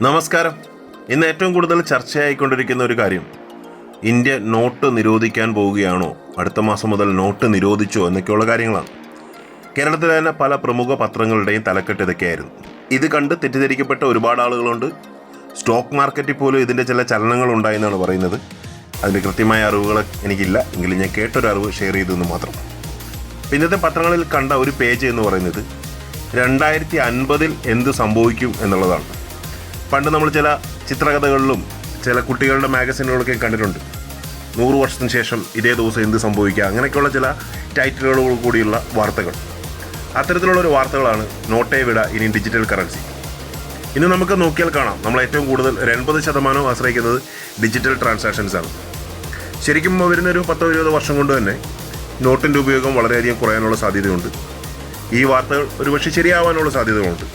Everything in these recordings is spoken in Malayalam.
നമസ്കാരം. ഇന്ന് ഏറ്റവും കൂടുതൽ ചർച്ചയായിക്കൊണ്ടിരിക്കുന്ന ഒരു കാര്യം, ഇന്ത്യ നോട്ട് നിരോധിക്കാൻ പോവുകയാണോ, അടുത്ത മാസം മുതൽ നോട്ട് നിരോധിച്ചോ എന്നൊക്കെയുള്ള കാര്യങ്ങളാണ്. കേരളത്തിലെ തന്നെ പല പ്രമുഖ പത്രങ്ങളുടെയും തലക്കെട്ട് ഇതൊക്കെയായിരുന്നു. ഇത് കണ്ട് തെറ്റിദ്ധരിക്കപ്പെട്ട ഒരുപാട് ആളുകളുണ്ട്. സ്റ്റോക്ക് മാർക്കറ്റിൽ പോലും ഇതിൻ്റെ ചില ചലനങ്ങൾ ഉണ്ടായെന്നാണ് പറയുന്നത്. അതിൻ്റെ കൃത്യമായ അറിവുകൾ എനിക്കില്ല, എങ്കിലും ഞാൻ കേട്ടൊരു അറിവ് ഷെയർ ചെയ്തെന്ന് മാത്രം. ഇന്നത്തെ പത്രങ്ങളിൽ കണ്ട ഒരു പേജ് എന്ന് പറയുന്നത് 2050 എന്ത് സംഭവിക്കും എന്നുള്ളതാണ്. പണ്ട് നമ്മൾ ചില ചിത്രകഥകളിലും ചില കുട്ടികളുടെ മാഗസിനുകളൊക്കെ കണ്ടിട്ടുണ്ട്. 100 വർഷത്തിന് ശേഷം ഇതേ ദിവസം എന്ത് സംഭവിക്കുക, അങ്ങനെയൊക്കെയുള്ള ചില ടൈറ്റിലുകളോട് കൂടിയുള്ള വാർത്തകൾ. അത്തരത്തിലുള്ളൊരു വാർത്തകളാണ് നോട്ടേ വിട ഇനി ഡിജിറ്റൽ കറൻസി. ഇന്ന് നമുക്ക് നോക്കിയാൽ കാണാം, നമ്മൾ ഏറ്റവും കൂടുതൽ 80% ആശ്രയിക്കുന്നത് ഡിജിറ്റൽ ട്രാൻസാക്ഷൻസാണ്. ശരിക്കും വരുന്നൊരു 10-20 വർഷം കൊണ്ട് തന്നെ നോട്ടിൻ്റെ ഉപയോഗം വളരെയധികം കുറയാനുള്ള സാധ്യതയുണ്ട്. ഈ വാർത്തകൾ ഒരുപക്ഷെ ശരിയാവാനുള്ള സാധ്യതകളുണ്ട്.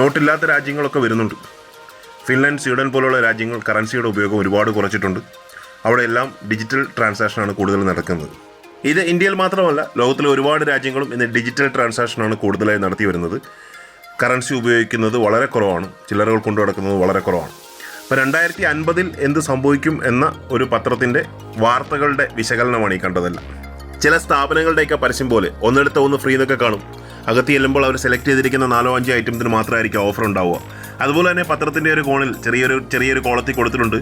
നോട്ടില്ലാത്ത രാജ്യങ്ങളൊക്കെ വരുന്നുണ്ട്. ഫിൻലാൻഡ്, സ്വീഡൻ പോലുള്ള രാജ്യങ്ങൾ കറൻസിയുടെ ഉപയോഗം ഒരുപാട് കുറച്ചിട്ടുണ്ട്. അവിടെയെല്ലാം ഡിജിറ്റൽ ട്രാൻസാക്ഷനാണ് കൂടുതൽ നടക്കുന്നത്. ഇത് ഇന്ത്യയിൽ മാത്രമല്ല, ലോകത്തിലെ ഒരുപാട് രാജ്യങ്ങളും ഇന്ന് ഡിജിറ്റൽ ട്രാൻസാക്ഷനാണ് കൂടുതലായി നടത്തി വരുന്നത്. കറൻസി ഉപയോഗിക്കുന്നത് വളരെ കുറവാണ്, ചില്ലറകൾ കൊണ്ടു നടക്കുന്നത് വളരെ കുറവാണ്. അപ്പോൾ 2050 എന്ത് സംഭവിക്കും എന്ന ഒരു പത്രത്തിൻ്റെ വാർത്തകളുടെ വിശകലനമാണ് ഈ കണ്ടതല്ല. ചില സ്ഥാപനങ്ങളുടെയൊക്കെ പരസ്യം പോലെ ഒന്നെടുത്ത ഒന്ന് ഫ്രീ എന്നൊക്കെ കാണും. അകത്ത് ചെല്ലുമ്പോൾ അവർ സെലക്ട് ചെയ്തിരിക്കുന്ന 4-5 ഐറ്റംസിന് മാത്രമായിരിക്കും ഓഫർ ഉണ്ടാവുക. അതുപോലെ തന്നെ പത്രത്തിൻ്റെ ഒരു കോണിൽ ചെറിയൊരു കോളത്തിൽ കൊടുത്തിട്ടുണ്ട്,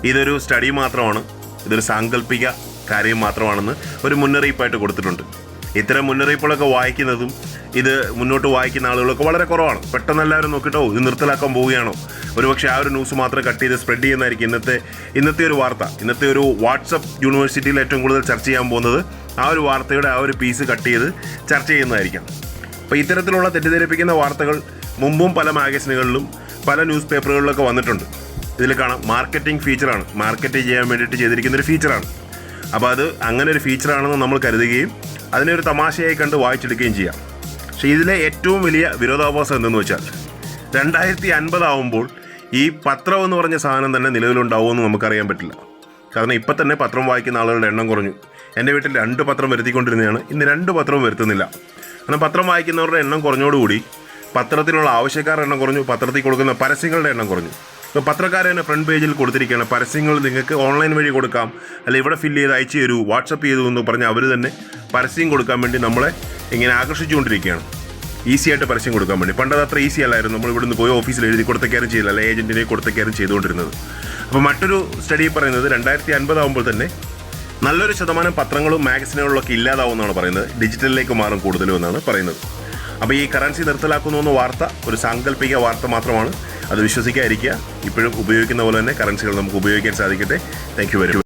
ഇതൊരു സ്റ്റഡി മാത്രമാണ്, ഇതൊരു സാങ്കല്പിക കാര്യം മാത്രമാണെന്ന് ഒരു മുന്നറിയിപ്പായിട്ട് കൊടുത്തിട്ടുണ്ട്. ഇത്തരം മുന്നറിയിപ്പുകളൊക്കെ വായിക്കുന്നതും ഇത് മുന്നോട്ട് വായിക്കുന്ന ആളുകളൊക്കെ വളരെ കുറവാണ്. പെട്ടെന്ന് എല്ലാവരും നോക്കിയിട്ടോ ഇത് നിർത്തലാക്കാൻ പോവുകയാണോ, ഒരുപക്ഷെ ആ ഒരു ന്യൂസ് മാത്രം കട്ട് ചെയ്ത് സ്പ്രെഡ് ചെയ്യുന്നതായിരിക്കും ഇന്നത്തെ ഒരു വാർത്ത. ഇന്നത്തെ ഒരു വാട്സപ്പ് യൂണിവേഴ്സിറ്റിയിൽ ഏറ്റവും കൂടുതൽ ചർച്ച ചെയ്യാൻ പോകുന്നത് ആ ഒരു വാർത്തയുടെ ആ ഒരു പീസ് കട്ട് ചെയ്ത് ചർച്ച ചെയ്യുന്നതായിരിക്കാം. അപ്പോൾ ഇത്തരത്തിലുള്ള തെറ്റിദ്ധരിപ്പിക്കുന്ന വാർത്തകൾ മുമ്പും പല മാഗസിനുകളിലും പല ന്യൂസ് പേപ്പറുകളിലൊക്കെ വന്നിട്ടുണ്ട്. ഇതിൽ കാണാം മാർക്കറ്റിംഗ് ഫീച്ചറാണ്, മാർക്കറ്റ് ചെയ്യാൻ വേണ്ടിയിട്ട് ചെയ്തിരിക്കുന്നൊരു ഫീച്ചറാണ്. അപ്പോൾ അത് അങ്ങനെ ഒരു ഫീച്ചറാണെന്ന് നമ്മൾ കരുതുകയും അതിനെ ഒരു തമാശയായി കണ്ട് വായിച്ചെടുക്കുകയും ചെയ്യാം. പക്ഷേ ഇതിലെ ഏറ്റവും വലിയ വിരോധാഭാസം എന്തെന്ന് വെച്ചാൽ 2050 ആവുമ്പോൾ ഈ പത്രം എന്ന് പറഞ്ഞ സാധനം തന്നെ നിലവിലുണ്ടാവുമെന്ന് നമുക്കറിയാൻ പറ്റില്ല. കാരണം ഇപ്പം തന്നെ പത്രം വായിക്കുന്ന ആളുകളുടെ എണ്ണം കുറഞ്ഞു. എൻ്റെ വീട്ടിൽ 2 പത്രം വരുത്തിക്കൊണ്ടിരുന്നതാണ്, ഇന്ന് 2 പത്രവും വരുത്തുന്നില്ല. കാരണം പത്രം വായിക്കുന്നവരുടെ എണ്ണം കുറഞ്ഞോടുകൂടി പത്രത്തിനുള്ള ആവശ്യക്കാരുടെ എണ്ണം കുറഞ്ഞു, പത്രത്തിൽ കൊടുക്കുന്ന പരസ്യങ്ങളുടെ എണ്ണം കുറഞ്ഞു. ഇപ്പോൾ പത്രക്കാരെ തന്നെ ഫ്രണ്ട് പേജിൽ കൊടുത്തിരിക്കുകയാണ്, പരസ്യങ്ങൾ നിങ്ങൾക്ക് ഓൺലൈൻ വഴി കൊടുക്കാം, അല്ല ഇവിടെ ഫില്ല് ചെയ്ത് അയച്ചു തരൂ, വാട്സപ്പ് ചെയ്തു എന്ന് പറഞ്ഞ് അവർ തന്നെ പരസ്യം കൊടുക്കാൻ വേണ്ടി നമ്മളെ ഇങ്ങനെ ആകർഷിച്ചുകൊണ്ടിരിക്കുകയാണ്. ഈസി ആയിട്ട് പരസ്യം കൊടുക്കാൻ വേണ്ടി. പണ്ടത് അത്ര ഈസി അല്ലായിരുന്നു. നമ്മൾ ഇവിടുന്ന് പോയി ഓഫീസിൽ എഴുതി കൊടുത്തേക്കാരും ചെയ്യില്ല, അല്ല ഏജൻറ്റിനെ കൊടുത്തേക്കാരും ചെയ്തുകൊണ്ടിരുന്നത്. അപ്പോൾ മറ്റൊരു സ്റ്റഡി പറയുന്നത് 2050 ആകുമ്പോൾ തന്നെ നല്ലൊരു ശതമാനം പത്രങ്ങളും മാഗസിനുകളിലൊക്കെ ഇല്ലാതാവുമെന്നാണ് പറയുന്നത്. ഡിജിറ്റലിലേക്ക് മാറും കൂടുതലും എന്നാണ് പറയുന്നത്. അപ്പോൾ ഈ കറൻസി നിർത്തലാക്കുന്നു എന്ന വാർത്ത ഒരു സാങ്കല്പിക വാർത്ത മാത്രമാണ്. അത് വിശ്വസിക്കാതിരിക്കുക. ഇപ്പോഴും ഉപയോഗിക്കുന്ന പോലെ തന്നെ കറൻസികൾ നമുക്ക് ഉപയോഗിക്കാൻ സാധിക്കട്ടെ. Thank you very much.